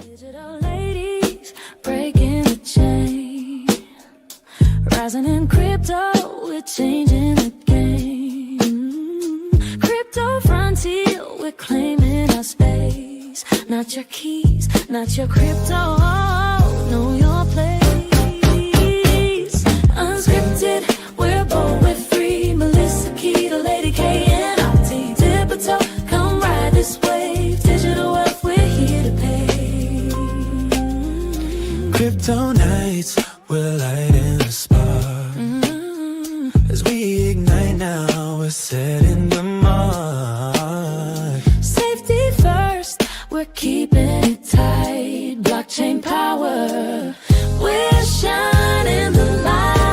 Digital ladies breaking the chain, rising in crypto, we're changing the game. Crypto frontier, we're claiming our space. Not your keys, not your crypto, know your place. Unscripted, we're bold, we're free. Melissa, Keda, Lady K, and Opti. Dip a toe, come ride this wave. Digital wealth, we're here to pay. Crypto nights, we're lighting the spark. As we ignite now, we're setting the mark. Safety first, we're keeping it tight. Blockchain power, we're shining the light.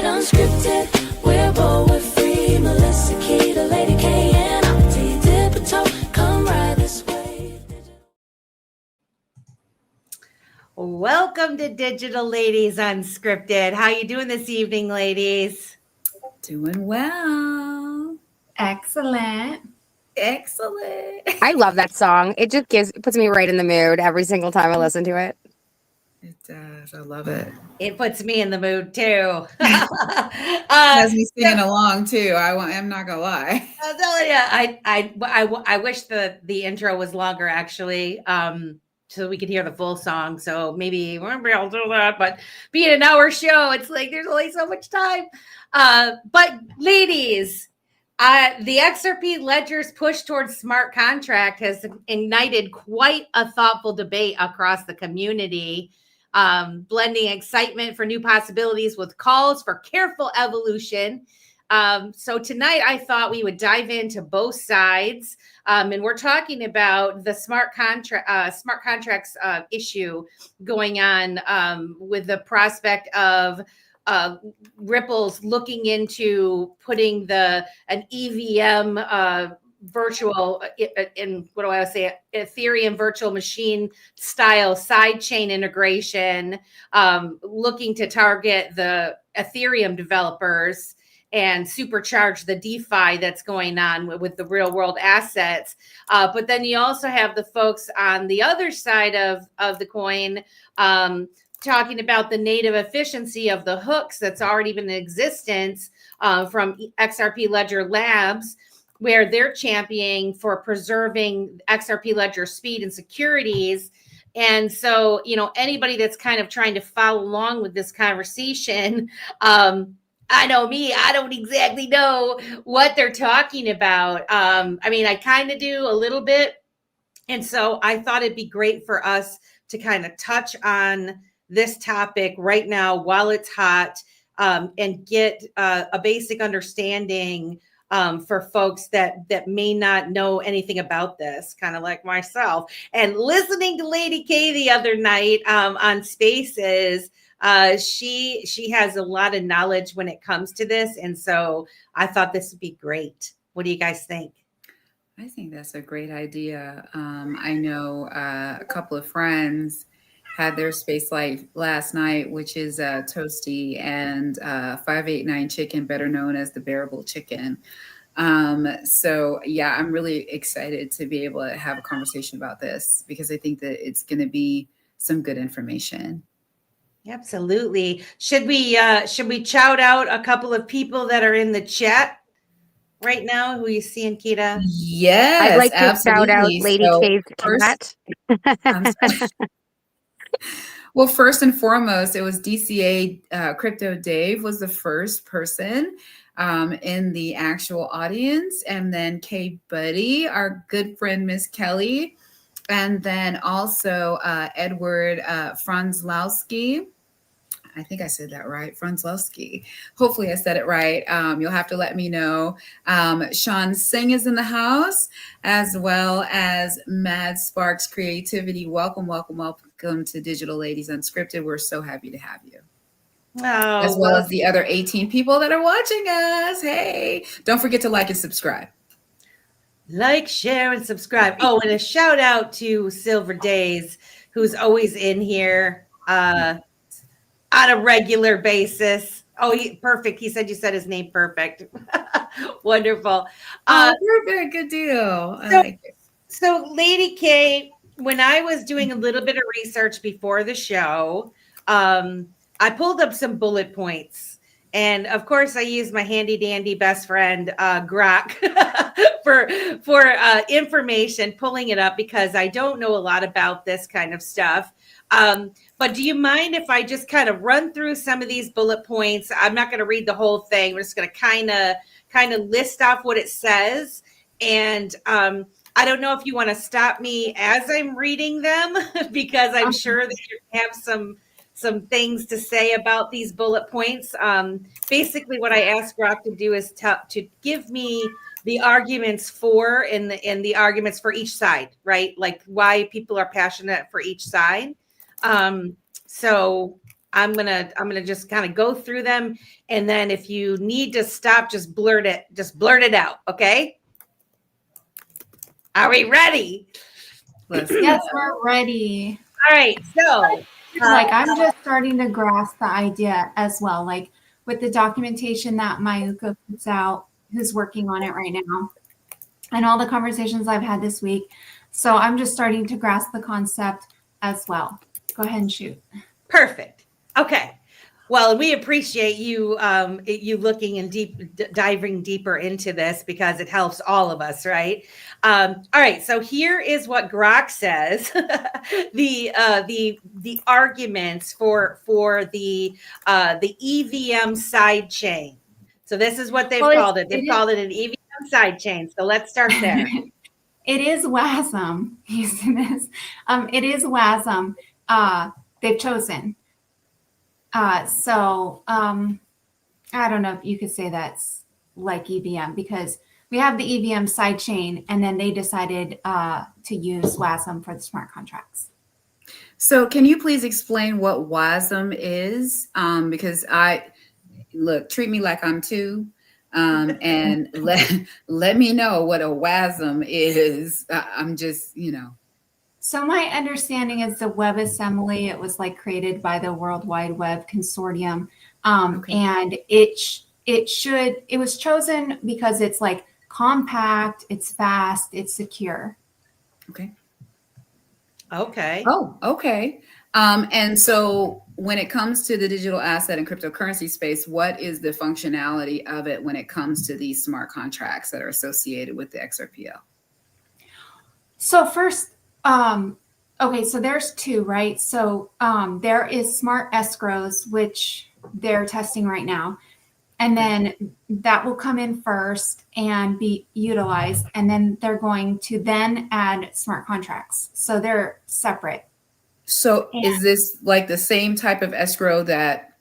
Unscripted, we're bold, we're free. Melissa, Keda, Lady K, and Opti. Dip a toe, come ride this wave. Welcome to Digital Ladies Unscripted. How you doing this evening, ladies? Doing well. Excellent. Excellent. I love that song. It just puts me right in the mood every single time I listen to it. It does. I love it. It puts me in the mood too. Has me singing along too. I'm not gonna lie. I'll tell you, I wish the intro was longer actually, so we could hear the full song. So maybe we won't be able to do that. But being an hour show, it's like there's only so much time. But ladies, the XRP Ledger's push towards smart contract has ignited quite a thoughtful debate across the community, blending excitement for new possibilities with calls for careful evolution. So tonight I thought we would dive into both sides, and we're talking about the smart contracts issue going on with the prospect of Ripple's looking into putting an EVM virtual in what do I say, Ethereum virtual machine style sidechain integration, looking to target the Ethereum developers and supercharge the DeFi that's going on with the real world assets. But then you also have the folks on the other side of the coin, talking about the native efficiency of the hooks that's already been in existence from XRP Ledger Labs, where they're championing for preserving XRP Ledger speed and securities. And so, anybody that's kind of trying to follow along with this conversation, I know me, I don't exactly know what they're talking about. I kind of do a little bit. And so I thought it'd be great for us to kind of touch on this topic right now while it's hot, and get a basic understanding for folks that may not know anything about this, kind of like myself. And listening to Lady K the other night on Spaces, she has a lot of knowledge when it comes to this. And so I thought this would be great. What do you guys think? I think that's a great idea. I know a couple of friends had their space live last night, which is Toasty and 589 Chicken, better known as the Bearable Chicken. So yeah, I'm really excited to be able to have a conversation about this because I think that it's going to be some good information. Absolutely. Should we shout out a couple of people that are in the chat right now who you see in Keda? Yes, I'd like to absolutely. shout out Lady K's cat. Well, first and foremost, it was DCA Crypto Dave was the first person in the actual audience. And then K Buddy, our good friend, Miss Kelly. And then also Edward Franzlowski. I think I said that right, Franzlowski. Hopefully I said it right. You'll have to let me know. Sean Singh is in the house, as well as Mad Sparks Creativity. Welcome, welcome, welcome to Digital Ladies Unscripted. We're so happy to have you. Oh, as well as the other 18 people that are watching us. Hey, don't forget to like and subscribe. Like, share, and subscribe. Oh, and a shout out to Silver Days, who's always in here on a regular basis. Oh, perfect. He said you said his name perfect. Wonderful. Perfect. Good deal. I like it. So, Lady K, when I was doing a little bit of research before the show, I pulled up some bullet points. And of course, I used my handy dandy best friend, Grok, for information, pulling it up because I don't know a lot about this kind of stuff. But do you mind if I just kind of run through some of these bullet points? I'm not going to read the whole thing. We're just going to kind of list off what it says. And I don't know if you want to stop me as I'm reading them because I'm sure that you have some things to say about these bullet points. Basically, what I asked Grok to do is to give me the arguments for and the arguments for each side, right? Like why people are passionate for each side. So I'm gonna just kind of go through them, and then if you need to stop, just blurt it out. Okay? Are we ready? Yes, we're ready. All right. So. I'm just starting to grasp the idea as well. Like with the documentation that Mayuko puts out, who's working on it right now, and all the conversations I've had this week. So I'm just starting to grasp the concept as well. Go ahead and shoot. Perfect. Okay. Well, we appreciate you you looking and diving deeper into this because it helps all of us, right? All right. So here is what Grok says: the arguments for the EVM side chain. So this is what they've called it. They've called it an EVM side chain. So let's start there. It is WASM. Using this, it is WASM. They've chosen. So I don't know if you could say that's like EVM because we have the EVM sidechain and then they decided to use WASM for the smart contracts. So can you please explain what WASM is? Because treat me like I'm two. And let me know what a WASM is. I'm just, So my understanding is the WebAssembly, it was like created by the World Wide Web Consortium. And it was chosen because it's like compact, it's fast, it's secure. Okay. Oh, okay. And so when it comes to the digital asset and cryptocurrency space, what is the functionality of it when it comes to these smart contracts that are associated with the XRPL? So first, okay, so there's two, right? So there is smart escrows, which they're testing right now. And then that will come in first and be utilized. And then they're going to then add smart contracts. So they're separate. So is this like the same type of escrow that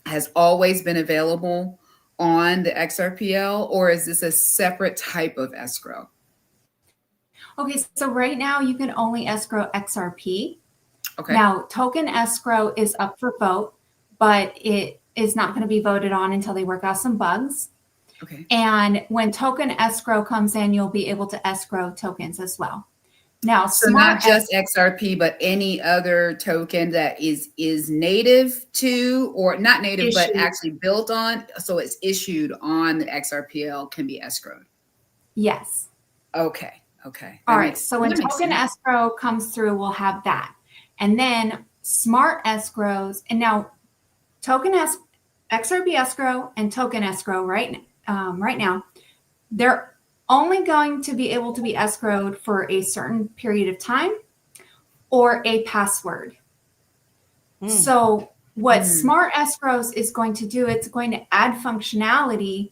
has always been available on the XRPL, or is this a separate type of escrow? Okay, so right now you can only escrow XRP. Okay. Now, token escrow is up for vote, but it is not going to be voted on until they work out some bugs. Okay. And when token escrow comes in, you'll be able to escrow tokens as well. Now, so not just XRP, but any other token that is native to, or not native, issued, but actually built on, so it's issued on the XRPL can be escrowed. Yes. Okay. All right. So when token escrow comes through, we'll have that. And then smart escrows. And now XRP escrow and token escrow right now, they're only going to be able to be escrowed for a certain period of time or a password. So what smart escrows is going to do, it's going to add functionality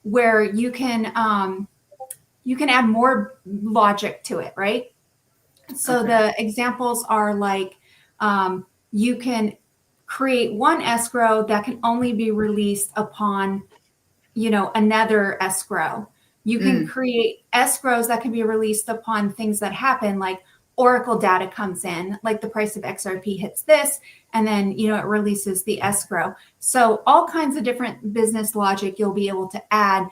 where you can add more logic to it, right? So the examples are like you can create one escrow that can only be released upon, another escrow. You can create escrows that can be released upon things that happen, like Oracle data comes in, like the price of XRP hits this, and then, it releases the escrow. So all kinds of different business logic you'll be able to add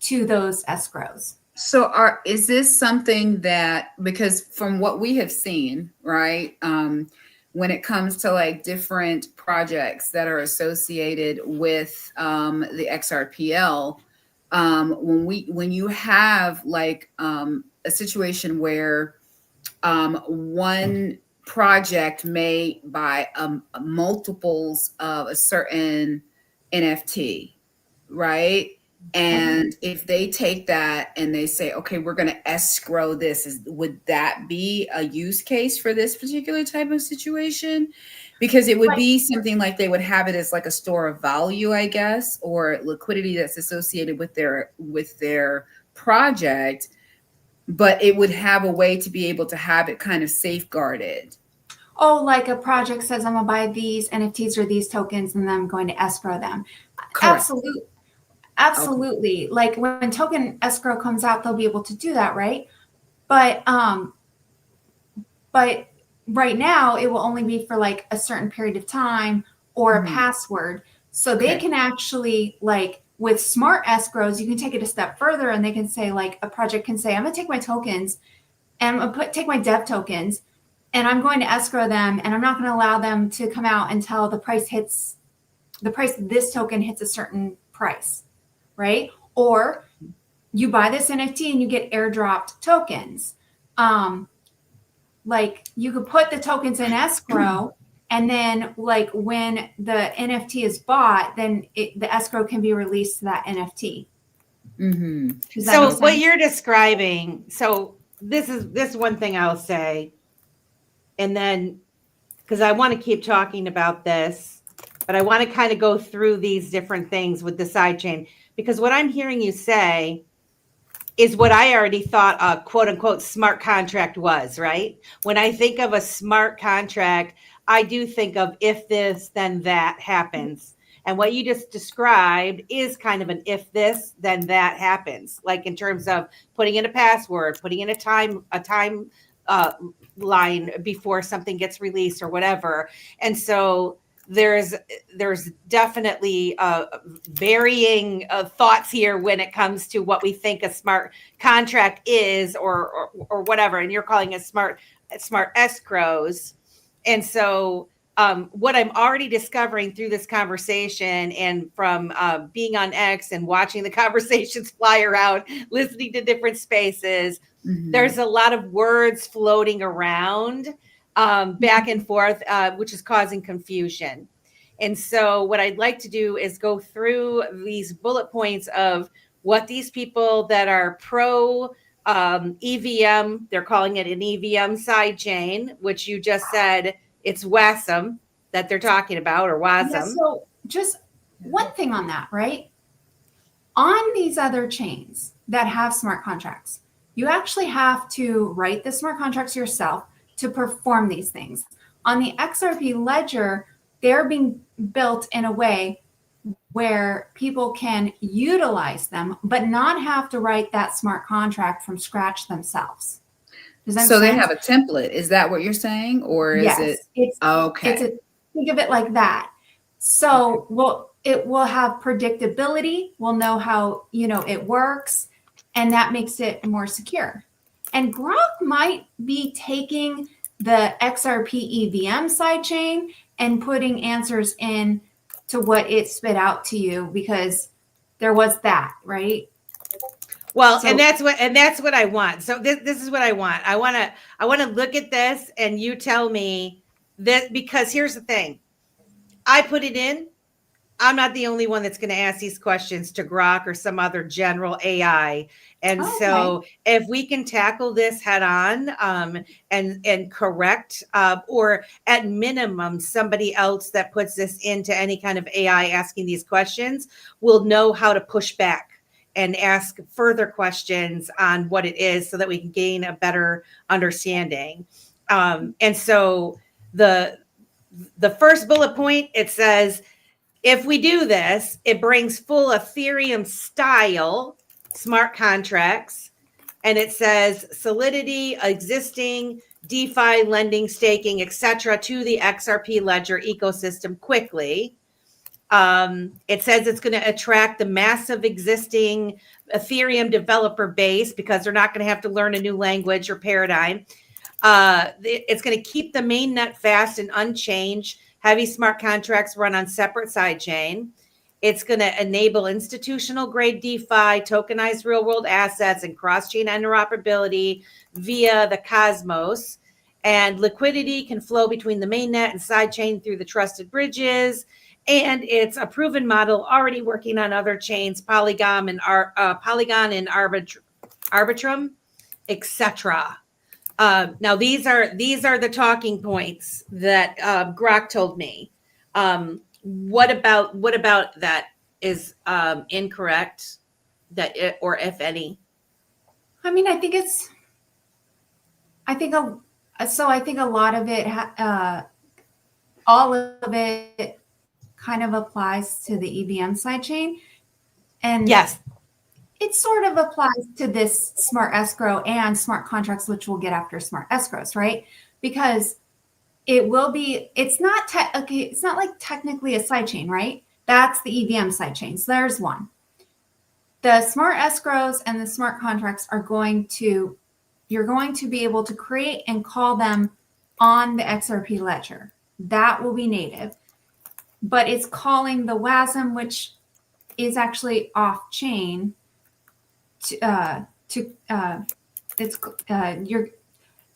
to those escrows. So is this something that, because from what we have seen, right, when it comes to like different projects that are associated with the XRPL, when you have like a situation where one project may buy multiples of a certain NFT, right? And if they take that and they say, okay, we're going to escrow this, would that be a use case for this particular type of situation? Because it would be something like they would have it as like a store of value, I guess, or liquidity that's associated with their project, but it would have a way to be able to have it kind of safeguarded. Oh, like a project says, I'm going to buy these NFTs or these tokens, and then I'm going to escrow them. Correct. Absolutely. Okay. Like when token escrow comes out, they'll be able to do that, right? But right now it will only be for like a certain period of time or a password. So they can actually, like with smart escrows, you can take it a step further, and they can say, like a project can say, I'm going to take my tokens and I'm going to take my dev tokens and I'm going to escrow them, and I'm not going to allow them to come out until the price of this token hits a certain price, right? Or you buy this NFT and you get airdropped tokens. Like you could put the tokens in escrow, and then like when the NFT is bought, then the escrow can be released to that NFT. So what you're describing, so this is one thing I'll say, and then because I want to keep talking about this, but I want to kind of go through these different things with the sidechain, because what I'm hearing you say is what I already thought a quote unquote smart contract was, right? When I think of a smart contract, I do think of if this, then that happens. And what you just described is kind of an if this, then that happens. Like in terms of putting in a password, putting in a time line before something gets released or whatever. And so there's definitely varying thoughts here when it comes to what we think a smart contract is or whatever. And you're calling it smart escrows. And so what I'm already discovering through this conversation and from being on X and watching the conversations fly around, listening to different spaces, there's a lot of words floating around back and forth, which is causing confusion. And so what I'd like to do is go through these bullet points of what these people that are pro EVM, they're calling it an EVM sidechain, which you just said it's WASM that they're talking about, or WASM. Yeah, so just one thing on that, right? On these other chains that have smart contracts, you actually have to write the smart contracts yourself to perform these things. On the XRP Ledger, they're being built in a way where people can utilize them, but not have to write that smart contract from scratch themselves. Does that so make they sense? have a template. Is that what you're saying? Or is it? Okay. Think of it like that. So it will have predictability. We'll know how, it works, and that makes it more secure. And Grok might be taking the XRP EVM sidechain and putting answers in to what it spit out to you, because there was that, right? Well, and that's what I want. So this is what I want. I want to look at this and you tell me that, because here's the thing. I put it in. I'm not the only one that's going to ask these questions to Grok or some other general AI. And so if we can tackle this head on and correct, or at minimum, somebody else that puts this into any kind of AI asking these questions will know how to push back and ask further questions on what it is so that we can gain a better understanding. And so the first bullet point, it says, if we do this, it brings full Ethereum style smart contracts. And it says solidity, existing DeFi, lending, staking, etc., to the XRP Ledger ecosystem quickly. It says it's going to attract the massive existing Ethereum developer base, because they're not going to have to learn a new language or paradigm. It's going to keep the mainnet fast and unchanged. Heavy smart contracts run on separate sidechain. It's going to enable institutional grade DeFi, tokenized real world assets, and cross-chain interoperability via the Cosmos. And liquidity can flow between the mainnet and sidechain through the trusted bridges. And it's a proven model already working on other chains, Polygon and Arbitrum, etc. Now these are the talking points that Grok told me. What about that is incorrect? Or if any? I mean, I think a lot of it, all of it, kind of applies to the EVM sidechain, and yes, it sort of applies to this smart escrow and smart contracts, which we'll get after smart escrows, right? Because it's not like technically a sidechain, right? That's the EVM sidechain. So there's one. The smart escrows and the smart contracts you're going to be able to create and call them on the XRP ledger. That will be native, but it's calling the WASM, which is actually off chain. The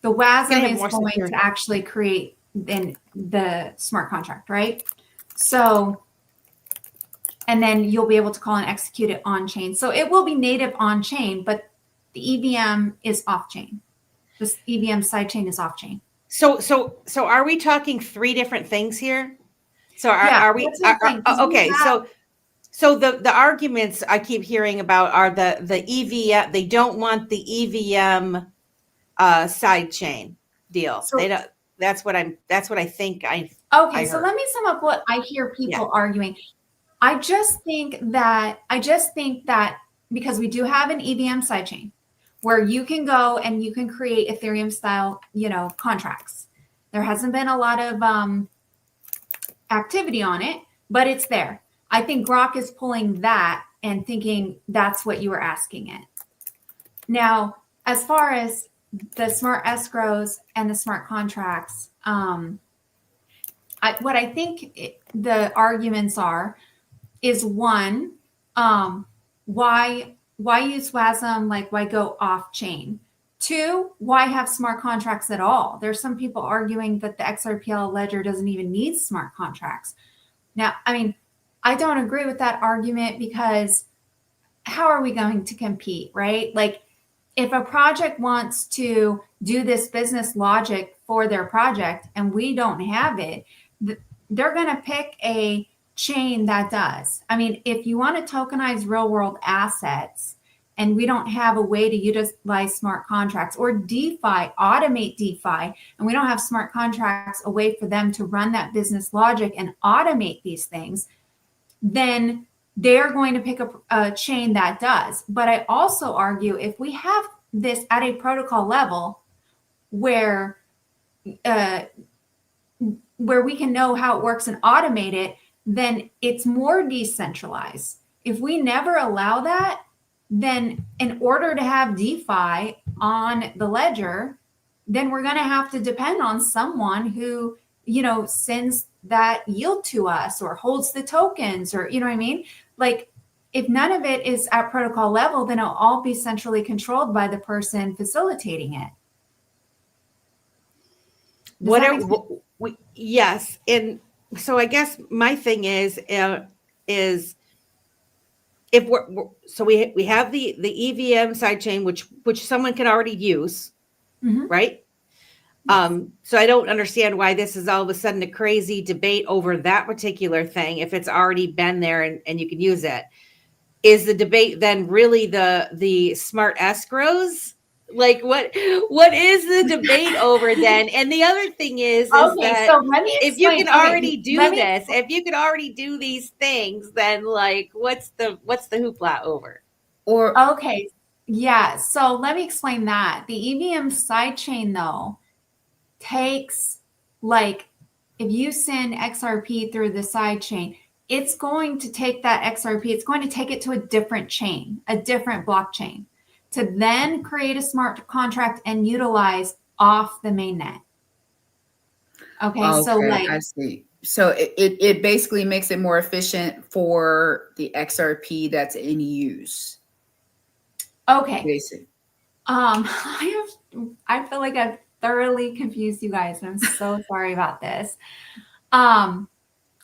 WASM is going to actually create the smart contract, right? So, and then you'll be able to call and execute it on chain. So it will be native on chain, but the EVM is off chain. This EVM sidechain is off chain. So are we talking three different things here? So are we? Okay. So the arguments I keep hearing about are the EVM. They don't want the EVM sidechain deal. So they don't. That's what I think. So let me sum up what I hear people arguing. I just think that because we do have an EVM sidechain where you can go and you can create Ethereum style, contracts. There hasn't been a lot of activity on it, but it's there. I think Grok is pulling that and thinking that's what you were asking it. Now, as far as the smart escrows and the smart contracts, what I think the arguments is one, why use WASM? Like, why go off chain? Two, why have smart contracts at all? There's some people arguing that the XRPL ledger doesn't even need smart contracts. Now, I mean, I don't agree with that argument because how are we going to compete, right? Like, if a project wants to do this business logic for their project and we don't have it, they're going to pick a chain that does. I mean, if you want to tokenize real world assets and we don't have a way to utilize smart contracts or DeFi, automate DeFi, and we don't have smart contracts, a way for them to run that business logic and automate these things, then they're going to pick up a chain that does. But I also argue if we have this at a protocol level where we can know how it works and automate it, then it's more decentralized. If we never allow that, then in order to have DeFi on the ledger, then we're going to have to depend on someone who, sends that yield to us or holds the tokens, or, you know what I mean? Like, if none of it is at protocol level, then it'll all be centrally controlled by the person facilitating it. Yes. And so I guess my thing is if we have the EVM sidechain, which someone can already use, right? So I don't understand why this is all of a sudden a crazy debate over that particular thing. If it's already been there and you can use it, is the debate then really the smart escrows? Like what is the debate over then? And the other thing is that so let me if you can already do this, if you can already do these things, then like what's the hoopla over? So let me explain that. The EVM sidechain though takes, like, if you send XRP through the sidechain, it's going to take that XRP, it's going to take it to a different chain, a different blockchain, to then create a smart contract and utilize off the mainnet. Okay, so like, I see. So it basically makes it more efficient for the XRP that's in use. Okay. Basically. I feel like I've thoroughly confused you guys, and I'm so sorry about this.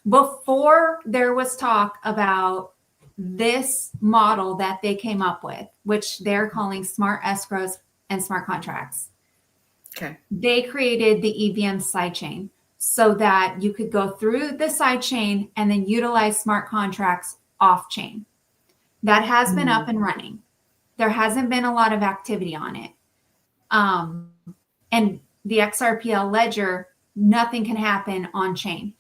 Before there was talk about this model that they came up with, which they're calling smart escrows and smart contracts. Okay. They created the EVM sidechain so that you could go through the sidechain and then utilize smart contracts off chain. That has been up and running. There hasn't been a lot of activity on it. And the XRPL ledger, nothing can happen on chain.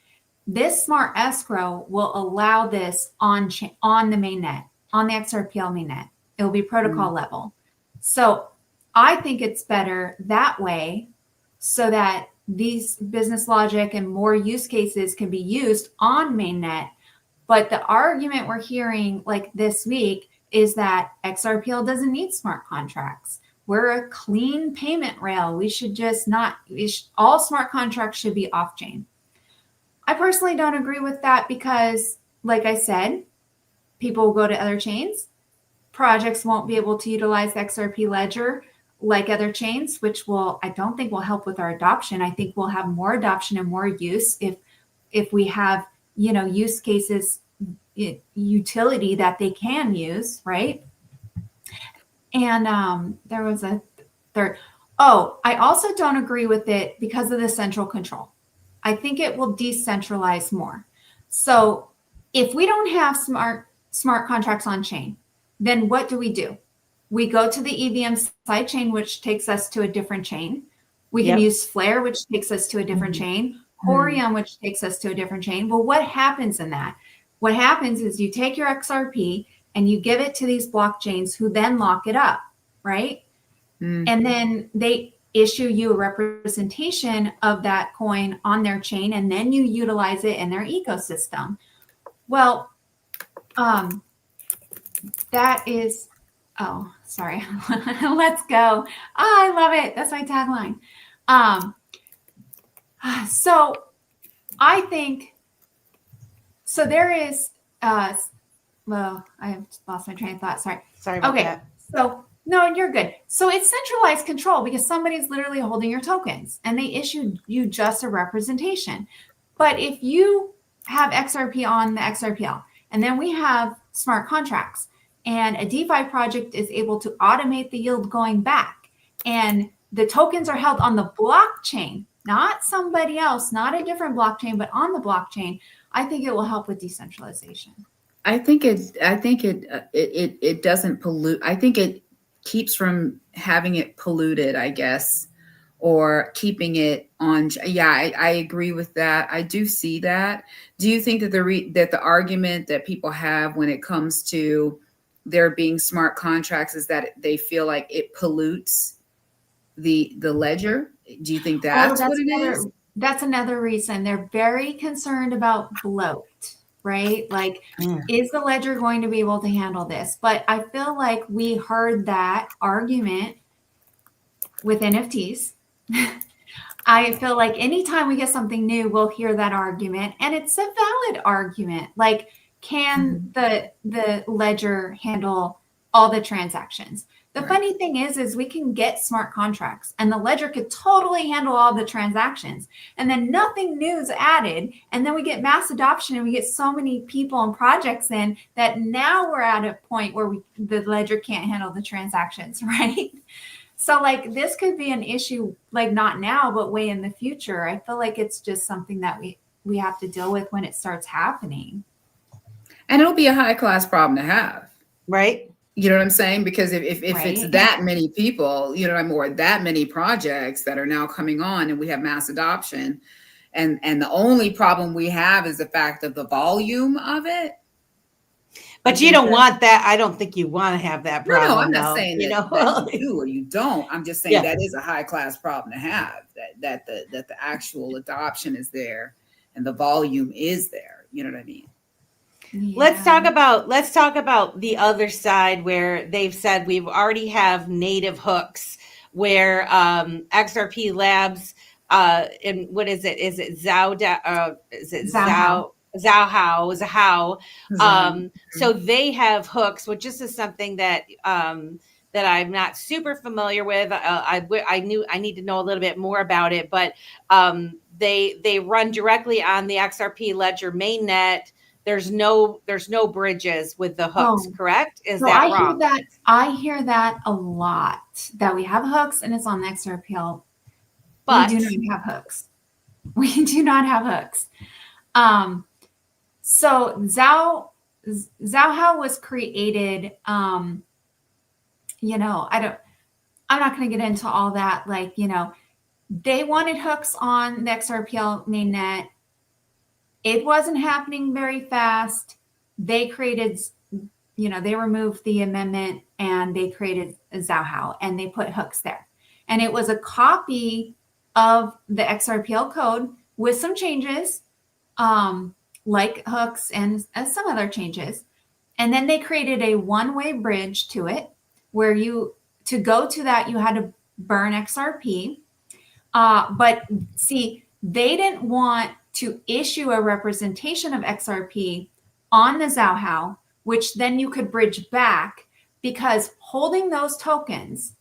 This smart escrow will allow this on the mainnet, on the XRPL mainnet. It will be protocol level. So I think it's better that way so that these business logic and more use cases can be used on mainnet. But the argument we're hearing like this week is that XRPL doesn't need smart contracts. We're a clean payment rail. We should just not, all smart contracts should be off chain. I personally don't agree with that because, like I said, people will go to other chains. Projects won't be able to utilize the XRP Ledger like other chains, which I don't think will help with our adoption. I think we'll have more adoption and more use if we have, use cases, utility that they can use, right? And there was a third. Oh, I also don't agree with it because of the central control. I think it will decentralize more. So if we don't have smart contracts on chain, then what do? We go to the EVM sidechain, which takes us to a different chain. We can use Flare, which takes us to a different chain. Horium, which takes us to a different chain. Well, what happens in that? What happens is you take your XRP and you give it to these blockchains who then lock it up, right? And then they issue you a representation of that coin on their chain, and then you utilize it in their ecosystem. Well, that is, oh, sorry. Let's go. Oh, I love it. That's my tagline. So I think, so there is, well, I have lost my train of thought. Sorry about that. So no, you're good. So it's centralized control because somebody's literally holding your tokens and they issued you just a representation. But if you have XRP on the XRPL, and then we have smart contracts, and a DeFi project is able to automate the yield going back, and the tokens are held on the blockchain, not somebody else, not a different blockchain, but on the blockchain, I think it will help with decentralization. I think it doesn't pollute. I think it keeps from having it polluted, I guess, or keeping it on. Yeah, I agree with that. I do see that. Do you think that the argument that people have when it comes to there being smart contracts is that they feel like it pollutes the ledger? Do you think that's what it is? That's another reason. They're very concerned about bloat. Right? Like, is the ledger going to be able to handle this? But I feel like we heard that argument with NFTs. I feel like anytime we get something new, we'll hear that argument. And it's a valid argument. Like, can the ledger handle all the transactions? The funny thing is we can get smart contracts and the ledger could totally handle all the transactions and then nothing new is added. And then we get mass adoption and we get so many people and projects in that now we're at a point where the ledger can't handle the transactions, right? So like this could be an issue, like not now, but way in the future. I feel like it's just something that we have to deal with when it starts happening. And it'll be a high class problem to have. Right. You know what I'm saying? Because if it's that many people, you know what I mean, or that many projects that are now coming on and we have mass adoption, and the only problem we have is the fact of the volume of it. But you don't want that. I don't think you want to have that problem. No, I'm not saying that you do or you don't. I'm just saying that is a high class problem to have, that the actual adoption is there and the volume is there. You know what I mean? Yeah. Let's talk about the other side where they've said we've already have native hooks where XRP Labs and what is it? Is it Zhao? Is it Zhao. Zhao? Zhao. So they have hooks, which this is something that that I'm not super familiar with. I need to know a little bit more about it, but they run directly on the XRP Ledger mainnet. There's no bridges with the hooks, Oh. correct? Is So that I wrong? hear that a lot, that we have hooks and it's on the XRPL. But we do not have hooks. We do not have hooks. So Zhao was created, you know, I'm not going to get into all that. Like, you know, they wanted hooks on the XRPL mainnet. It wasn't happening very fast. They created, you know, they removed the amendment and they created Zhao and they put hooks there. And it was a copy of the XRPL code with some changes, like hooks and some other changes. And then they created a one-way bridge to it where to go to that, you had to burn XRP. But see, they didn't want to issue a representation of XRP on the Zhao, which then you could bridge back, because holding those tokens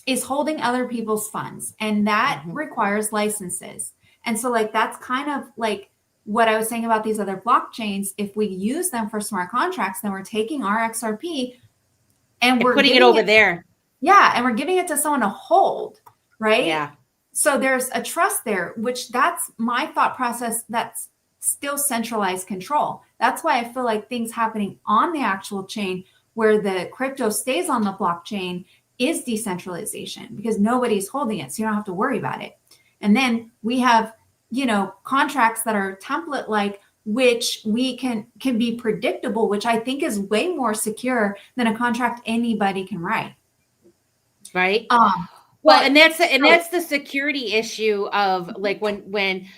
is holding other people's funds, and that requires licenses. And so like, that's kind of like what I was saying about these other blockchains. If we use them for smart contracts, then we're taking our XRP and we're putting it over there. Yeah. And we're giving it to someone to hold, right? Yeah. So there's a trust there, which that's my thought process. That's still centralized control. That's why I feel like things happening on the actual chain where the crypto stays on the blockchain is decentralization, because nobody's holding it. So you don't have to worry about it. And then we have, you know, contracts that are template like, which we can be predictable, which I think is way more secure than a contract anybody can write. Right. Well, and that's the security issue of like when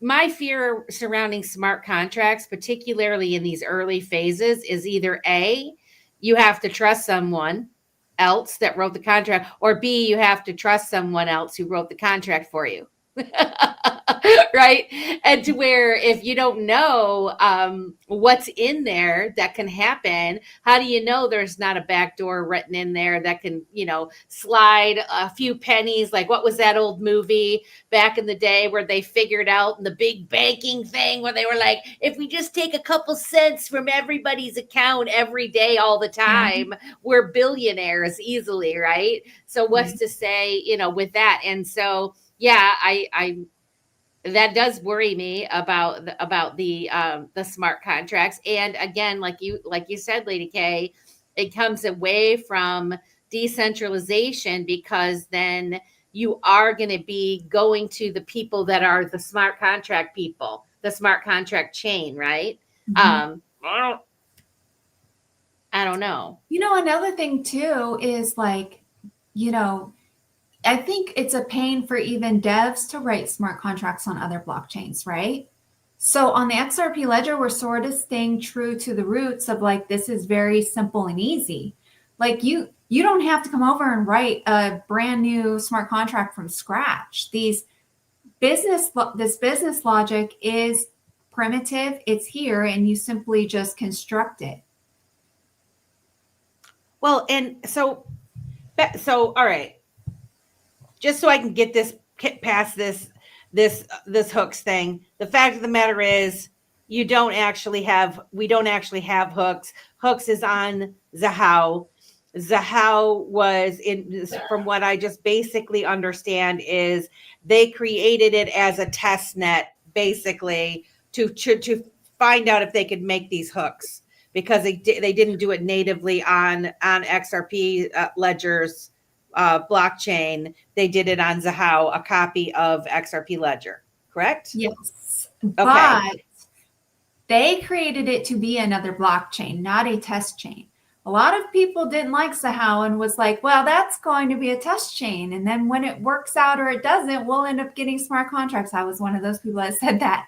my fear surrounding smart contracts, particularly in these early phases, is either A, you have to trust someone else that wrote the contract, or B, you have to trust someone else who wrote the contract for you. Right. And to where if you don't know what's in there that can happen, how do you know there's not a back door written in there that can, you know, slide a few pennies? Like, what was that old movie back in the day where they figured out the big banking thing where they were like, if we just take a couple cents from everybody's account every day, all the time, we're billionaires easily. Right. So what's to say, you know, with that? And so, yeah, I that does worry me about the smart contracts. And again, like you said, Lady K, it comes away from decentralization, because then you are going to be going to the people that are the smart contract people, the smart contract chain, right? I don't know. You know, another thing too is like, you know, I think it's a pain for even devs to write smart contracts on other blockchains, right? So on the XRP Ledger, we're sort of staying true to the roots of like, this is very simple and easy. Like you don't have to come over and write a brand new smart contract from scratch. This business logic is primitive. It's here, and you simply just construct it. Well, and so all right. Just so I can get past this hooks thing. The fact of the matter is, we don't actually have hooks. Hooks is on Zhao. Zhao was from what I just basically understand, is they created it as a test net, basically to find out if they could make these hooks, because they didn't do it natively on XRP Ledger's blockchain. They did it on Zhao, a copy of XRP Ledger, correct? Yes. Okay. But they created it to be another blockchain, not a test chain. A lot of people didn't like Zhao and was like, well, that's going to be a test chain. And then when it works out or it doesn't, we'll end up getting smart contracts. I was one of those people that said that.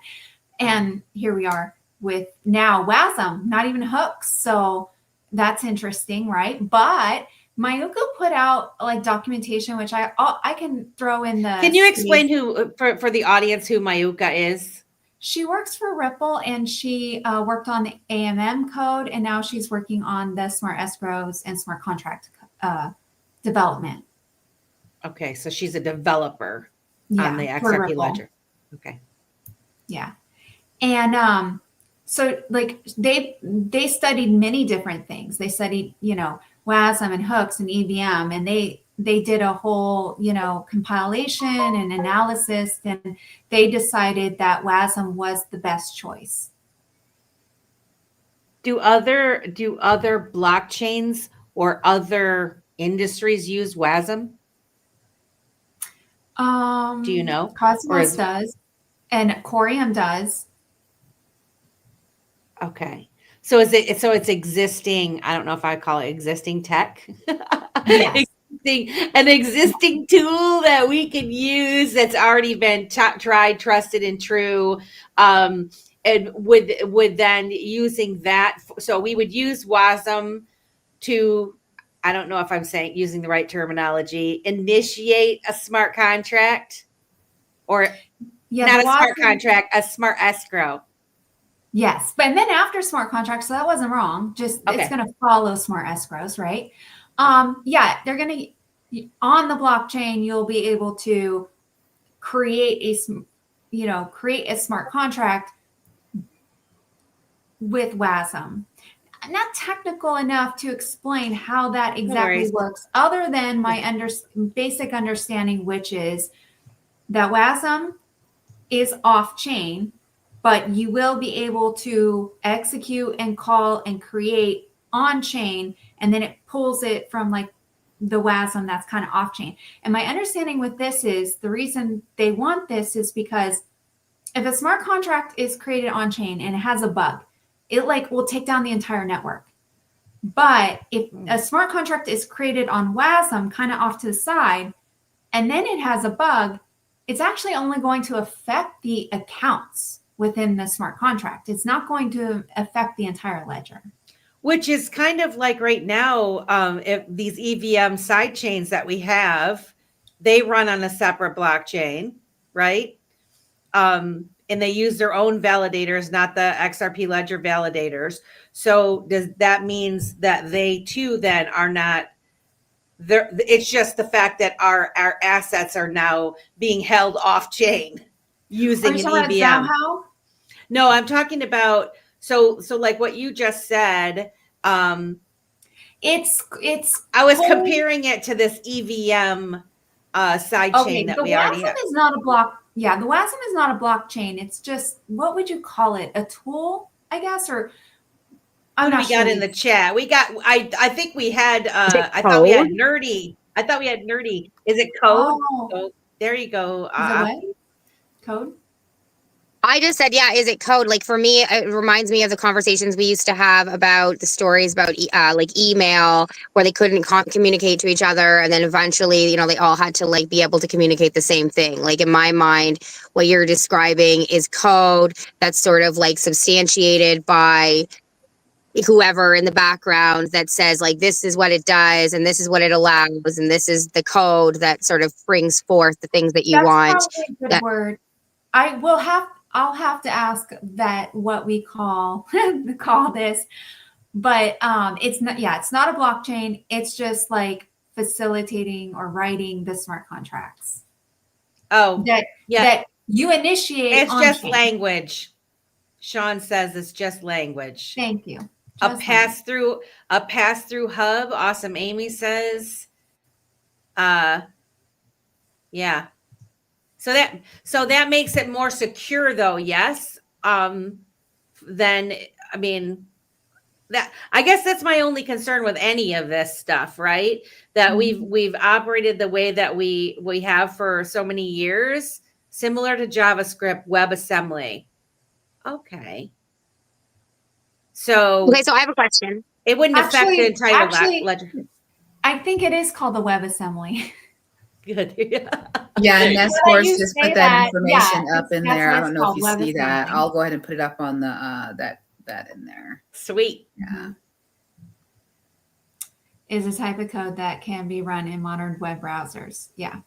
And here we are with now WASM, not even hooks. So that's interesting, right? But Mayuko put out like documentation, which I can throw in the. Can you explain who for the audience who Mayuka is? She works for Ripple, and she worked on the AMM code, and now she's working on the smart escrows and smart contract development. Okay, so she's a developer on the for XRP Ripple. Ledger. Okay. Yeah. And so like they studied many different things. They studied, WASM and hooks and EVM, and they did a whole, compilation and analysis, and they decided that WASM was the best choice. Do other blockchains or other industries use WASM? Do you know? Cosmos does, and Corium does. Okay. So it's existing, I don't know if I call it existing tech. Yes. An existing tool that we can use that's already been tried, trusted, and true. And would then using that, so we would use WASM to, I don't know if I'm using the right terminology, initiate a smart contract, or not a smart contract, a smart escrow. Yes, but then after smart contracts, so that wasn't wrong. Just Okay. It's going to follow smart escrows, right? They're going to, on the blockchain, you'll be able to create a smart contract with WASM. Not technical enough to explain how that exactly works, other than my basic understanding, which is that WASM is off chain, but you will be able to execute and call and create on chain, and then it pulls it from like the WASM that's kind of off chain. And my understanding with this is the reason they want this is because if a smart contract is created on chain and it has a bug, it like will take down the entire network. But if a smart contract is created on WASM kind of off to the side, and then it has a bug, it's actually only going to affect the accounts within the smart contract. It's not going to affect the entire ledger. Which is kind of like right now, if these EVM side chains that we have, they run on a separate blockchain, right? And they use their own validators, not the XRP Ledger validators. So does that means that they too then are not there? It's just the fact that our assets are now being held off chain using an EVM. No, I'm talking about so like what you just said. It's I was comparing it to this EVM side chain that we already have. The WASM is not a block. Yeah, the WASM is not a blockchain. It's just, what would you call it? A tool, I guess, or I'm not sure. We got in the chat. We got. I think we had. I thought we had nerdy. Is it code? Oh, there you go. Is it what? Code? I just said, yeah, is it code? Like for me, it reminds me of the conversations we used to have about the stories about like email, where they couldn't communicate to each other. And then eventually, they all had to like be able to communicate the same thing. Like in my mind, what you're describing is code that's sort of like substantiated by whoever in the background that says like, this is what it does, and this is what it allows, and this is the code that sort of brings forth the things that you want. That's probably a good word. I'll have to ask that what we call this, but it's not. Yeah, it's not a blockchain. It's just like facilitating or writing the smart contracts. Oh, that you initiate. It's just language. Sean says it's just language. Thank you. A pass through hub. Awesome. Amy says, yeah. So that makes it more secure, though. Yes. Then I mean, that I guess that's my only concern with any of this stuff, right? That we've operated the way that we have for so many years, similar to JavaScript WebAssembly. Okay. So I have a question. It wouldn't affect the entire ledger. I think it is called the WebAssembly. Good. Yeah, and Nest Course just put that information up in there. I don't know if you see that. I'll go ahead and put it up on the that in there. Sweet. Yeah. is a type of code that can be run in modern web browsers. Yeah.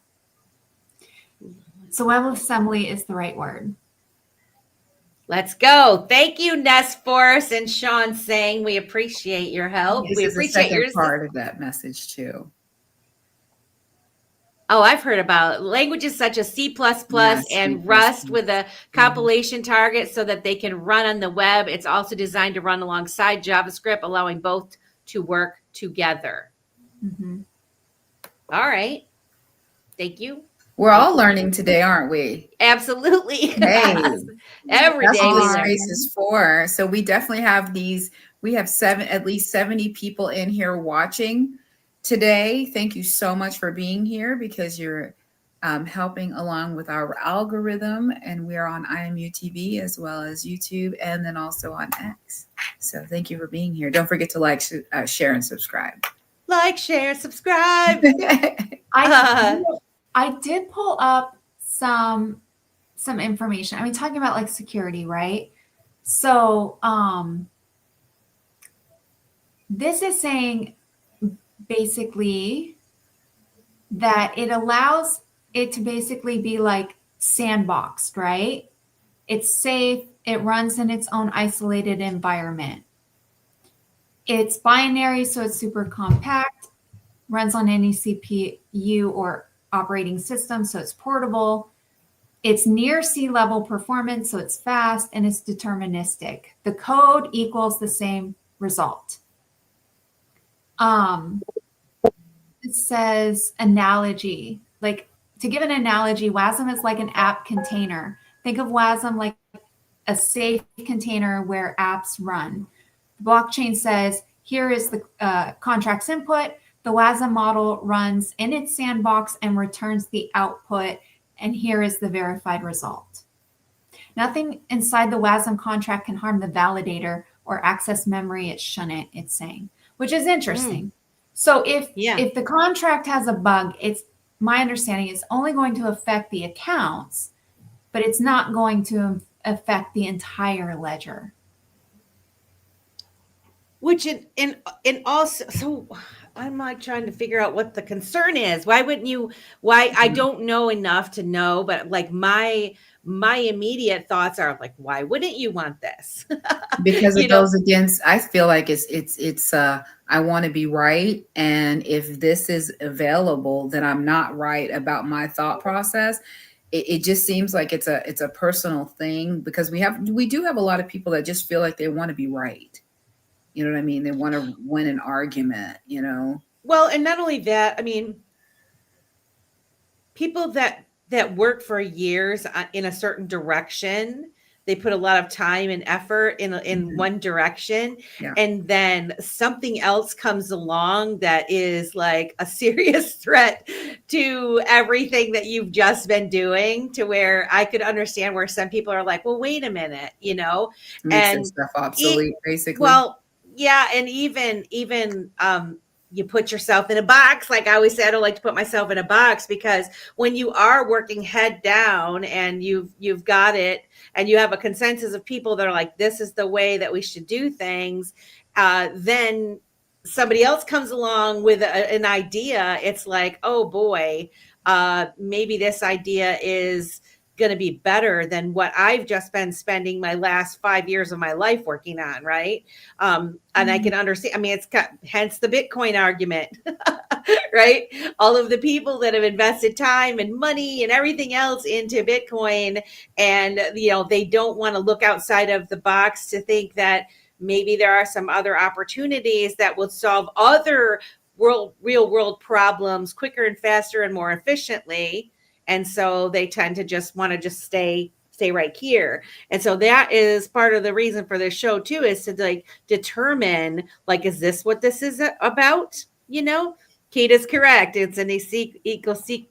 So WebAssembly is the right word. Let's go. Thank you, Nest Force and Sean Sang. We appreciate your help. This We is the appreciate second yours. part of that message too. Oh, I've heard about languages such as C++ Yes, and C++. Rust with a compilation target so that they can run on the web. It's also designed to run alongside JavaScript, allowing both to work together. Mm-hmm. All right. Thank you. We're all learning today, aren't we? Absolutely. Hey, Every that's day what we this learn. space is for. So we definitely have these. We have at least 70 people in here watching today. Thank you so much for being here because you're helping along with our algorithm, and we are on IMU TV as well as YouTube, and then also on X. So thank you for being here. Don't forget to like, share, and subscribe. Like, share, subscribe. I did pull up some information. I mean, talking about like security, right? So this is saying basically that it allows it to basically be like sandboxed, right? It's safe. It runs in its own isolated environment. It's binary, so it's super compact, runs on any CPU or operating system, so it's portable. It's near sea-level performance, so it's fast, and it's deterministic. The code equals the same result. It says analogy. Like, to give an analogy, WASM is like an app container. Think of WASM like a safe container where apps run. The blockchain says, here is the contract's input. The WASM model runs in its sandbox and returns the output, and here is the verified result. Nothing inside the WASM contract can harm the validator or access memory it shouldn't, it's saying, which is interesting. So if the contract has a bug, it's my understanding it's only going to affect the accounts, but it's not going to affect the entire ledger. Which in also, so I'm like trying to figure out what the concern is. Why wouldn't you? Why I don't know enough to know, but like my immediate thoughts are like, why wouldn't you want this? Because it goes against. I feel like it's. I want to be right, and if this is available, then I'm not right about my thought process. It just seems like it's a personal thing because we do have a lot of people that just feel like they want to be right. You know what I mean? They want to win an argument, you know? Well, and not only that, I mean, people that work for years in a certain direction, they put a lot of time and effort in one direction. Yeah. And then something else comes along that is like a serious threat to everything that you've just been doing, to where I could understand where some people are like, well, wait a minute, you know, Makes stuff obsolete, basically. Well, yeah. And even you put yourself in a box. Like I always say, I don't like to put myself in a box, because when you are working head down and you've got it, and you have a consensus of people that are like, this is the way that we should do things, then somebody else comes along with an idea. It's like, oh boy, maybe this idea is going to be better than what I've just been spending my last 5 years of my life working on. Right. And I can understand. I mean, hence the Bitcoin argument, right? All of the people that have invested time and money and everything else into Bitcoin, and, you know, they don't want to look outside of the box to think that maybe there are some other opportunities that will solve other real world problems quicker and faster and more efficiently. And so they tend to just want to just stay right here. And so that is part of the reason for this show too, is to like determine, like, is this what this is about? You know, Keda's correct. It's an ecocentric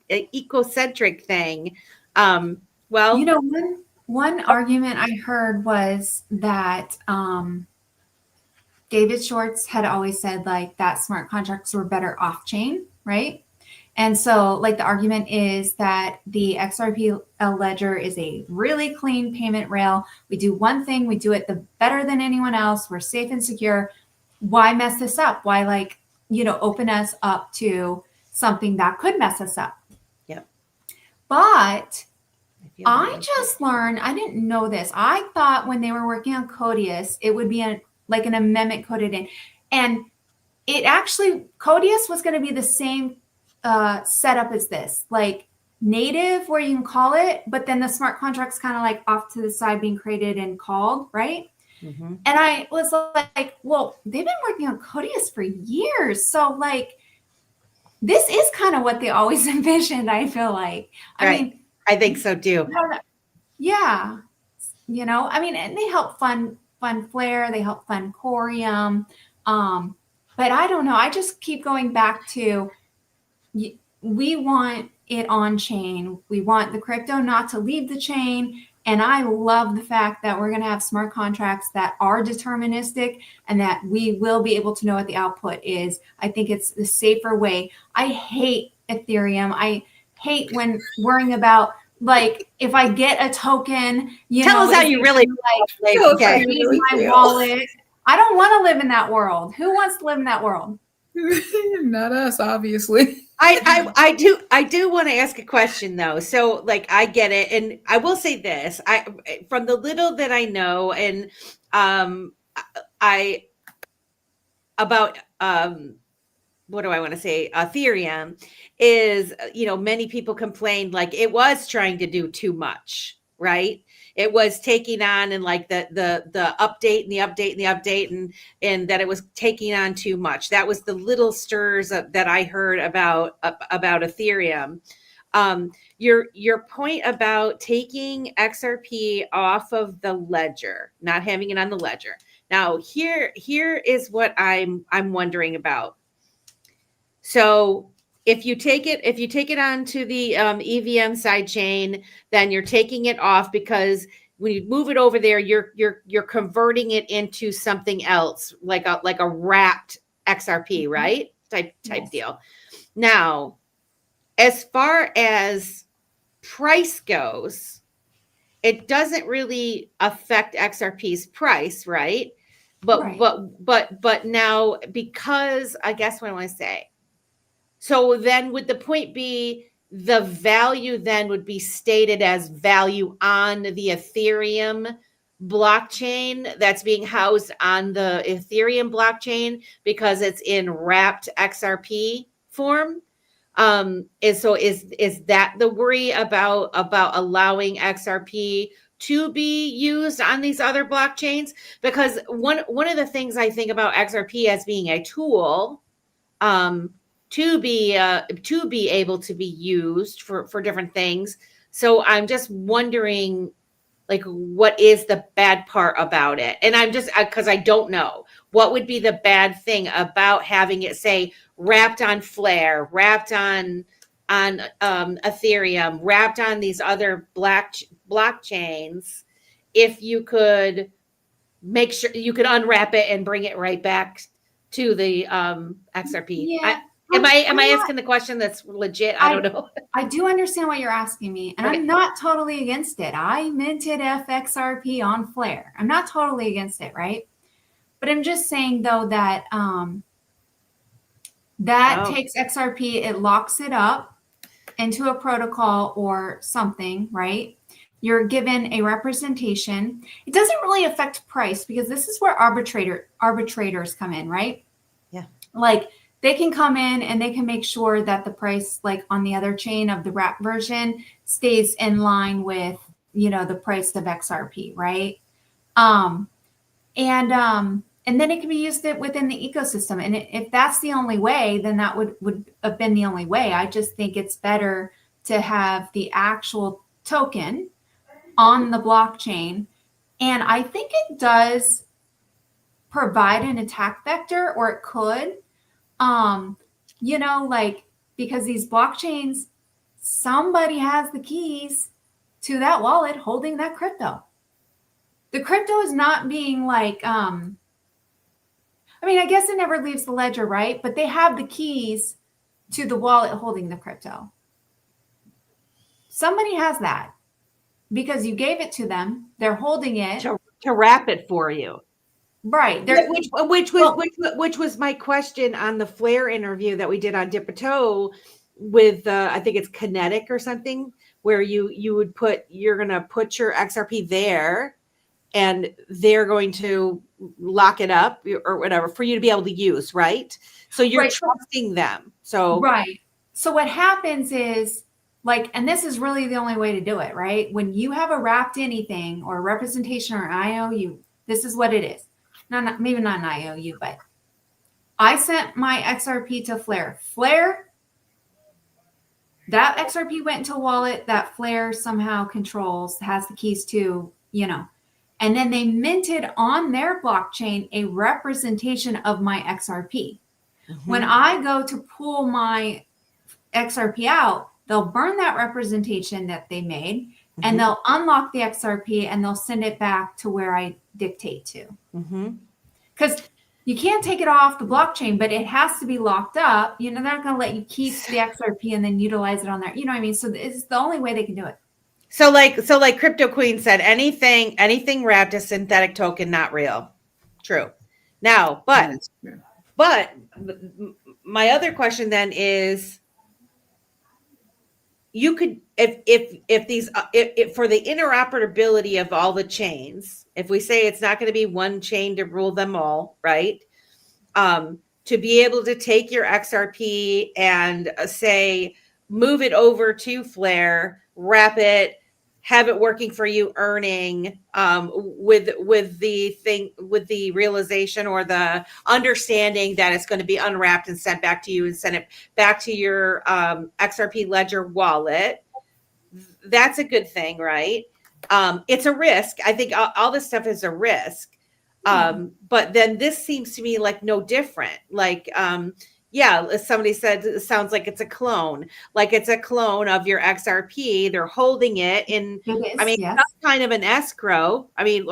thing. Well, you know, one argument I heard was that David Schwartz had always said like that smart contracts were better off chain, right? And so like the argument is that the XRP Ledger is a really clean payment rail. We do one thing, we do it better than anyone else. We're safe and secure. Why mess this up? Why open us up to something that could mess us up. Yep. But feel I that. just learned, I didn't know this. I thought when they were working on Codius, it would be like an amendment coded in. And it actually, Codius was going to be the same setup as this, like native where you can call it, but then the smart contract's kind of like off to the side being created and called, right? Mm-hmm. And I was like, well, they've been working on Codius for years. So like, this is kind of what they always envisioned, I feel like. I mean, I think so too. Yeah. I mean, and they help fund Flare, they help fund Corium. But I don't know. I just keep going back to, we want it on chain. We want the crypto not to leave the chain. And I love the fact that we're going to have smart contracts that are deterministic and that we will be able to know what the output is. I think it's the safer way. I hate Ethereum. I hate when worrying about, like, if I get a token, Tell us how you really like my wallet. I don't want to live in that world. Who wants to live in that world? Not us, obviously. I do want to ask a question though. So like, I get it. And I will say this, from the little that I know, and about what do I want to say? Ethereum is, many people complained like it was trying to do too much, right? It was taking on, and like the update and the update and the update, and that it was taking on too much. That was the little stirs that I heard about Ethereum. Your point about taking XRP off of the ledger, not having it on the ledger. Now here is what I'm wondering about. So if you take it onto the EVM sidechain, then you're taking it off because when you move it over there, you're converting it into something else, like a wrapped XRP, right? Type deal. Now, as far as price goes, it doesn't really affect XRP's price, right? But now, because I guess what I want to say. So then would the point be the value then would be stated as value on the Ethereum blockchain that's being housed on the Ethereum blockchain because it's in wrapped XRP form? Is that the worry about allowing XRP to be used on these other blockchains? Because one of the things I think about XRP as being a tool, to be able to be used for different things. So I'm just wondering, like, what is the bad part about it? And I'm just, because I don't know, what would be the bad thing about having it say wrapped on Flare, wrapped on Ethereum, wrapped on these other blockchains, if you could make sure you could unwrap it and bring it right back to the XRP. Yeah. Am I asking the question that's legit? I don't know. I do understand what you're asking me, and okay. I'm not totally against it. I minted FXRP on Flare. I'm not totally against it, right? But I'm just saying though that takes XRP, it locks it up into a protocol or something, right? You're given a representation. It doesn't really affect price because this is where arbitrators come in, right? Yeah. Like, they can come in and they can make sure that the price, like on the other chain of the wrap version, stays in line with, the price of XRP, right? And then it can be used within the ecosystem. And if that's the only way, then that would have been the only way. I just think it's better to have the actual token on the blockchain. And I think it does provide an attack vector, or it could. Because these blockchains, somebody has the keys to that wallet holding that crypto. The crypto is not being like, I guess it never leaves the ledger, right? But they have the keys to the wallet holding the crypto. Somebody has that because you gave it to them. They're holding it. To wrap it for you. Right. Which was my question on the Flair interview that we did on Dip a Toe with I think it's Kinetic or something, where you're gonna put your XRP there and they're going to lock it up or whatever for you to be able to use, right? So you're Right. trusting them. So Right. So what happens is and this is really the only way to do it, right? When you have a wrapped anything or a representation or an IOU, this is what it is. Maybe not an IOU, but I sent my XRP to Flair. That XRP went into a wallet that Flair somehow controls, has the keys to, and then they minted on their blockchain a representation of my XRP. When I go to pull my XRP out, they'll burn that representation that they made and they'll unlock the XRP and they'll send it back to where I dictate to. Because you can't take it off the blockchain, but it has to be locked up. They're not going to let you keep the XRP and then utilize it on there. You know what I mean? So it's the only way they can do it. So like Crypto Queen said, anything wrapped is synthetic token, not real. True. Now, but my other question then is, you could, if for the interoperability of all the chains, if we say it's not going to be one chain to rule them all, right? To be able to take your XRP and say, move it over to Flare, wrap it, have it working for you, earning with the realization or the understanding that it's going to be unwrapped and sent back to you and send it back to your XRP Ledger wallet. That's a good thing, right? It's a risk. I think all this stuff is a risk. But then this seems to me like no different. Yeah, as somebody said, it sounds like it's a clone. Like it's a clone of your XRP. They're holding it in, yes. some kind of an escrow. Meaning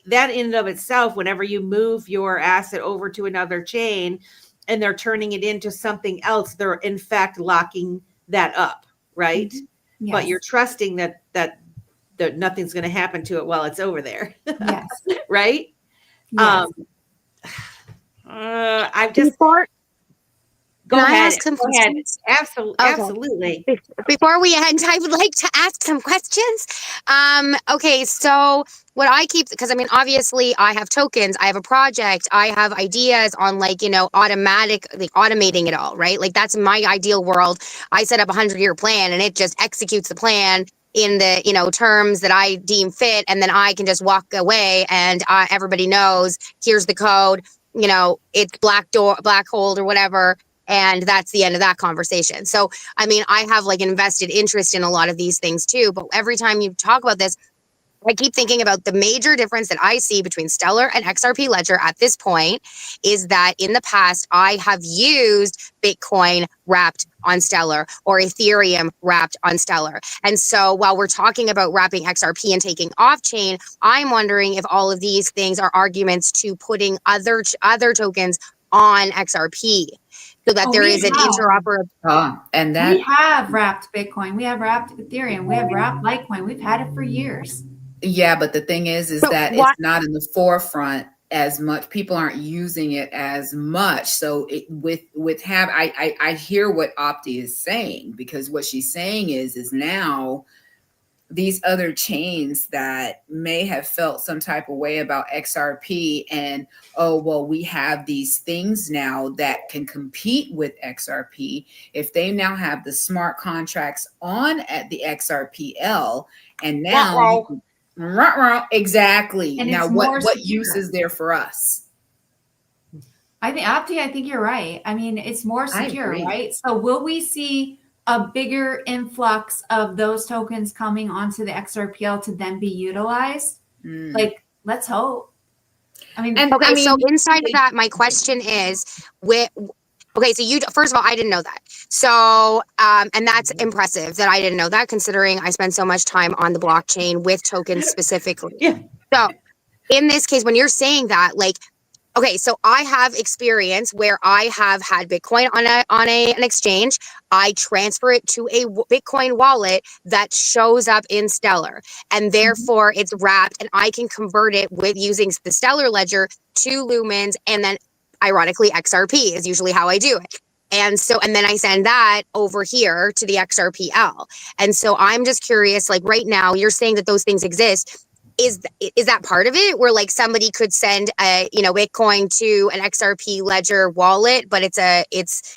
that in and of itself, whenever you move your asset over to another chain and they're turning it into something else, they're in fact locking that up, right? Yes. But you're trusting that nothing's going to happen to it while it's over there. Yes. Right? Yes. I've just Go ahead. ask some questions? Absolutely. Okay. Absolutely. Before we end, I would like to ask some questions. Okay, so what I keep, because obviously I have tokens, I have a project, I have ideas on automating it all, right? Like that's my ideal world. I set up 100-year plan and it just executes the plan in the terms that I deem fit, and then I can just walk away and everybody knows here's the code. It's black hole or whatever. And that's the end of that conversation. So, I have invested interest in a lot of these things too. But every time you talk about this, I keep thinking about the major difference that I see between Stellar and XRP Ledger at this point is that in the past, I have used Bitcoin wrapped on Stellar or Ethereum wrapped on Stellar. And so while we're talking about wrapping XRP and taking off chain, I'm wondering if all of these things are arguments to putting other tokens on XRP so that there is an interoperable. And that we have wrapped Bitcoin, we have wrapped Ethereum, we have wrapped Litecoin. We've had it for years. Yeah, but the thing is that it's not in the forefront as much. People aren't using it as much. So I hear what Opti is saying, because what she's saying is now these other chains that may have felt some type of way about XRP and, we have these things now that can compete with XRP. If they now have the smart contracts on at the XRPL and now exactly. And now what use is there for us? I think you're right. It's more secure, right? So will we see a bigger influx of those tokens coming onto the XRPL to then be utilized? Let's hope. So inside of that, my question is, first of all, I didn't know that. So, and that's impressive that I didn't know that, considering I spend so much time on the blockchain with tokens specifically. Yeah. So in this case, when you're saying that, Okay, so I have experience where I have had Bitcoin on an exchange. I transfer it to a Bitcoin wallet that shows up in Stellar, and therefore it's wrapped, and I can convert it with using the Stellar ledger to Lumens, and then ironically XRP is usually how I do it. And so, and then I send that over here to the XRPL. And so I'm just curious, like right now, you're saying that those things exist. Is that part of it, where like somebody could send a Bitcoin to an XRP Ledger wallet, but it's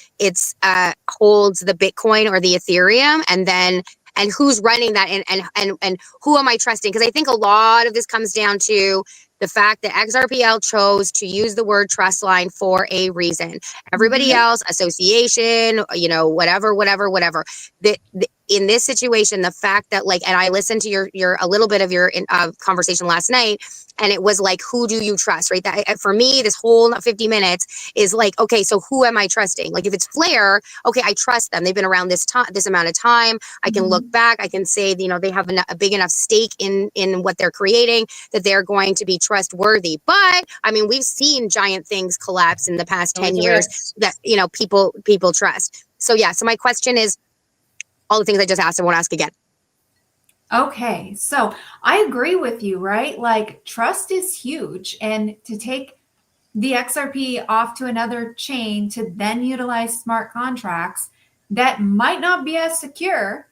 holds the Bitcoin or the Ethereum, and who's running that, and who am I trusting? Because I think a lot of this comes down to the fact that XRPL chose to use the word trust line for a reason. Everybody else, association, whatever. In this situation, the fact that and I listened to your a little bit of your conversation last night, and it was like, who do you trust, right? That for me, this whole 50 minutes is like, okay, so who am I trusting? Like if it's Flare, okay, I trust them. They've been around this amount of time. I can look back. I can say, they have a big enough stake in what they're creating that they're going to be trustworthy. But I mean, we've seen giant things collapse in the past 10 years that people trust. So yeah. So my question is, all the things I just asked, I won't ask again. Okay, so I agree with you, right? Like trust is huge, and to take the XRP off to another chain to then utilize smart contracts that might not be as secure,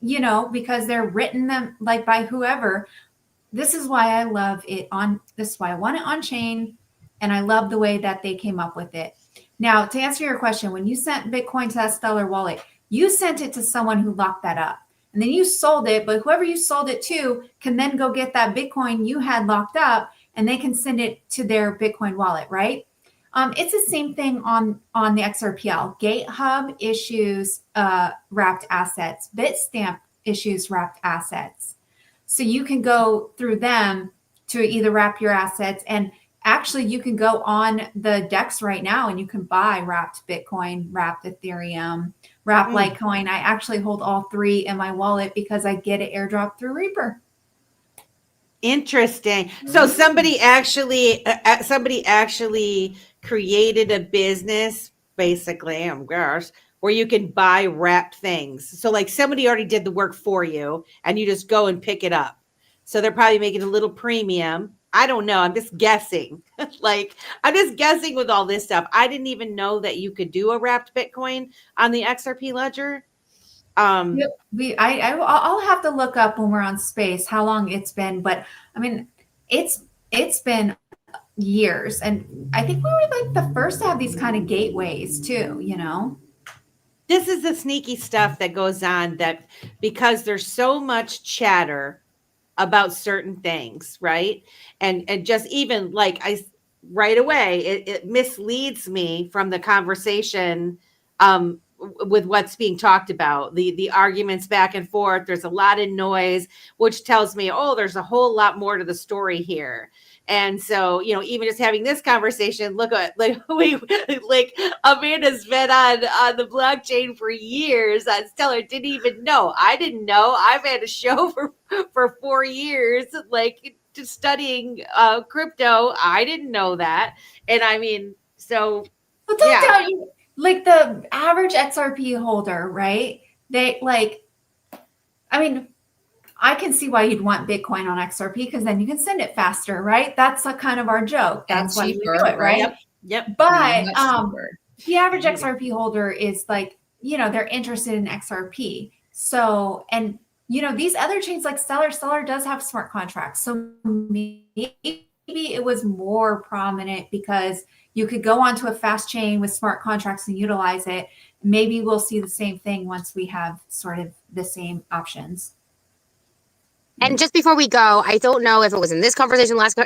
because they're written them like by whoever. This is why I love it this is why I want it on chain, and I love the way that they came up with it. Now, to answer your question, when you sent Bitcoin to that Stellar wallet, you sent it to someone who locked that up, and then you sold it, but whoever you sold it to can then go get that Bitcoin you had locked up, and they can send it to their Bitcoin wallet, right? It's the same thing on the XRPL. GateHub issues wrapped assets. Bitstamp issues wrapped assets. So you can go through them to either wrap your assets, and actually you can go on the DEX right now and you can buy wrapped Bitcoin, wrapped Ethereum, wrapped Litecoin. I actually hold all three in my wallet because I get it airdrop through Reaper. Interesting. So somebody actually created a business, basically, where you can buy wrapped things. So like somebody already did the work for you and you just go and pick it up. So they're probably making a little premium. I don't know. I'm just guessing. I'm just guessing with all this stuff. I didn't even know that you could do a wrapped Bitcoin on the XRP Ledger. I'll have to look up when we're on Space how long it's been, but I mean, it's been years, and I think we were like the first to have these kind of gateways too. This is the sneaky stuff that goes on, that because there's so much chatter about certain things, right? And just even right away, it misleads me from the conversation with what's being talked about, the arguments back and forth. There's a lot of noise, which tells me, there's a whole lot more to the story here. And so, even just having this conversation, look at Amanda's been on the blockchain for years. Stellar didn't even know. I didn't know. I've had a show for 4 years, just studying crypto. I didn't know that. And I mean, so but don't doubt you. Like the average XRP holder, right? I can see why you'd want Bitcoin on XRP, because then you can send it faster, right? That's kind of our joke. That's why we do it, right? Yep. But the average XRP holder is they're interested in XRP. So, and these other chains like Stellar does have smart contracts. So maybe it was more prominent because you could go onto a fast chain with smart contracts and utilize it. Maybe we'll see the same thing once we have sort of the same options. And just before we go, I don't know if it was in this conversation last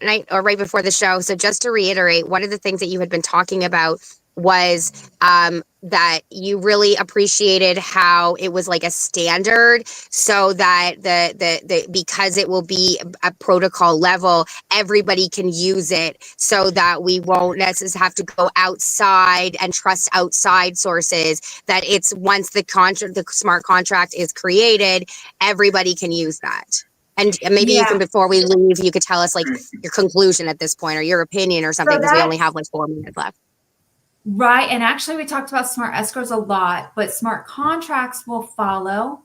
night or right before the show. So just to reiterate, one of the things that you had been talking about was that you really appreciated how it was like a standard, so that the because it will be a protocol level, everybody can use it, so that we won't necessarily have to go outside and trust outside sources. That it's once the smart contract is created, everybody can use that. And maybe you Yeah. can, before we leave, you could tell us like your conclusion at this point or your opinion or something, because we only have like 4 minutes left. Right. And actually, we talked about smart escrows a lot, but smart contracts will follow.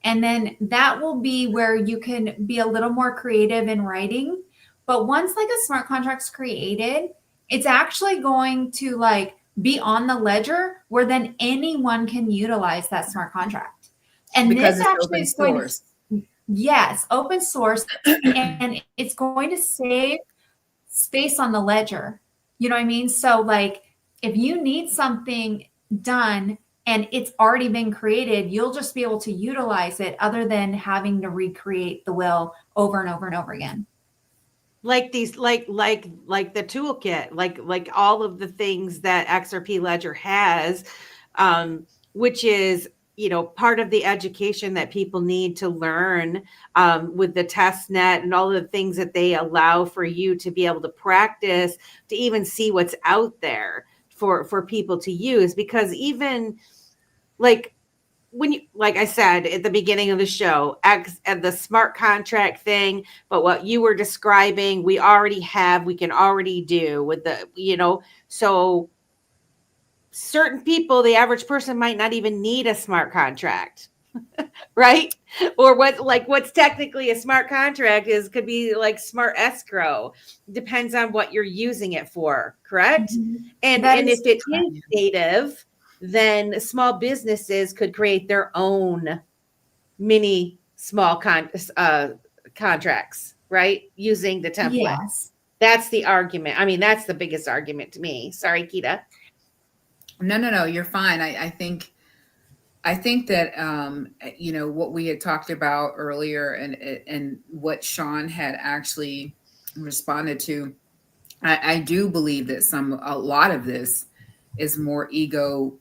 And then that will be where you can be a little more creative in writing. But once like a smart contract's created, it's actually going to like be on the ledger where then anyone can utilize that smart contract. And Because this it's actually open is going source. yes, open source, and it's going to save space on the ledger. You know what I mean? So like if you need something done and it's already been created, you'll just be able to utilize it other than having to recreate the will over and over and over again. Like these, like the toolkit, like all of the things that XRP Ledger has, which is, you know, part of the education that people need to learn with the test net and all of the things that they allow for you to be able to practice, to even see what's out there for people to use. Because even like when you, like I said at the beginning of the show, the smart contract thing, but what you were describing, we already have, we can already do with the, you know, so certain people, the average person might not even need a smart contract, right? Or what's technically a smart contract could be like smart escrow. Depends on what you're using it for, correct? Mm-hmm. And if it is native, then small businesses could create their own mini small contracts, right? Using the template. Yes. That's the argument. I mean, that's the biggest argument to me. Sorry, Keda. No, you're fine. I think that you know what we had talked about earlier, and what Sean had actually responded to. I do believe that a lot of this is more ego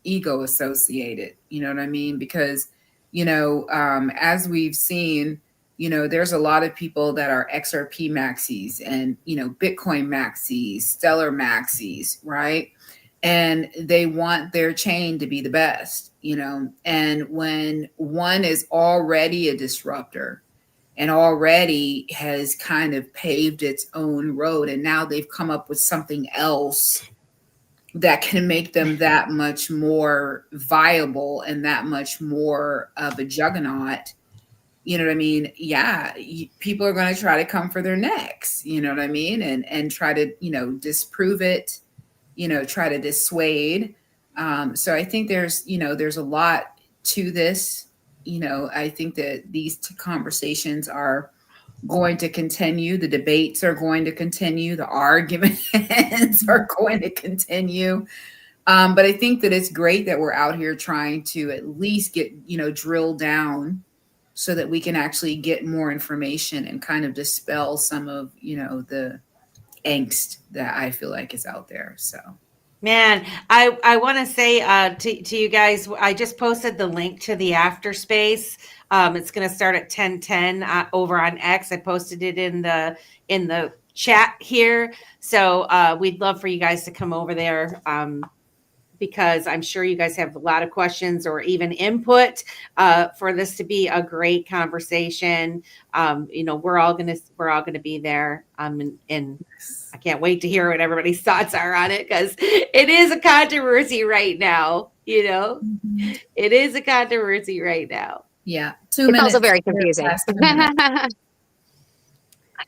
associated. You know what I mean? Because you know, as we've seen, you know, there's a lot of people that are XRP maxis and, you know, Bitcoin maxis, Stellar maxis, right? And they want their chain to be the best, you know. And when one is already a disruptor and already has kind of paved its own road, and now they've come up with something else that can make them that much more viable and that much more of a juggernaut, you know what I mean? Yeah, people are going to try to come for their necks, you know what I mean? And try to, you know, disprove it, you know, try to dissuade. So I think there's a lot to this. You know, I think that these conversations are going to continue. The debates are going to continue. The arguments are going to continue. But I think that it's great that we're out here trying to at least get, you know, drill down so that we can actually get more information and kind of dispel some of, you know, the angst that I feel like is out there. So, man, I want to say to you guys, I just posted the link to the after space. It's going to start at 10:10 over on X. I posted it in the chat here. So we'd love for you guys to come over there. Because I'm sure you guys have a lot of questions or even input for this to be a great conversation. You know, we're all gonna be there. And I can't wait to hear what everybody's thoughts are on it, because it is a controversy right now. You know, it is a controversy right now. yeah, It's also very confusing.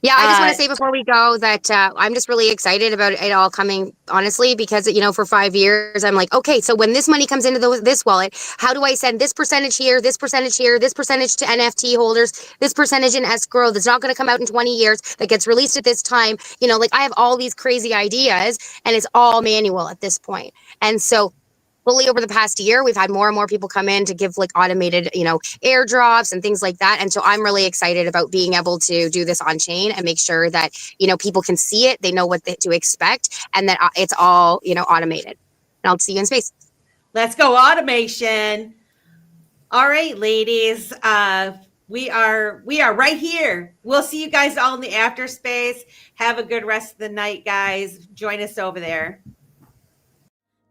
Yeah, I just want to say before we go that I'm just really excited about it all coming, honestly, because, you know, for 5 years, I'm like, okay, so when this money comes into this wallet, how do I send this percentage here, this percentage here, this percentage to NFT holders, this percentage in escrow that's not going to come out in 20 years, that gets released at this time? You know, like I have all these crazy ideas and it's all manual at this point. And so fully over the past year, we've had more and more people come in to give like automated, you know, airdrops and things like that. And so I'm really excited about being able to do this on chain and make sure that, you know, people can see it, they know what to expect, and that it's all, you know, automated. And I'll see you in space. Let's go automation. All right, ladies. We are right here. We'll see you guys all in the after space. Have a good rest of the night, guys. Join us over there.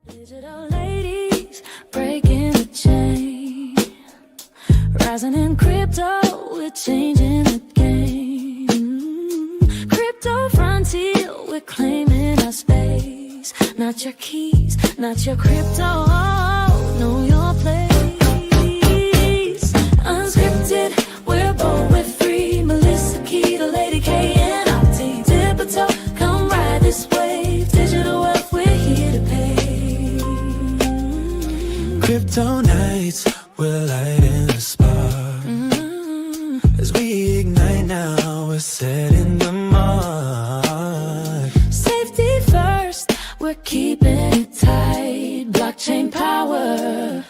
Digital ladies breaking the chain. Rising in crypto, we're changing the game. Crypto frontier, we're claiming our space. Not your keys, not your crypto. Know your place. Unscripted, we're bold, we're free. Melissa, Keda, Lady K, and Auntie Dipito. Come ride this wave. Digital wealth, we're here to pay. Crypto nights, we're lighting the spark. As we ignite now, we're setting the mark. Safety first, we're keeping it tight. Blockchain power,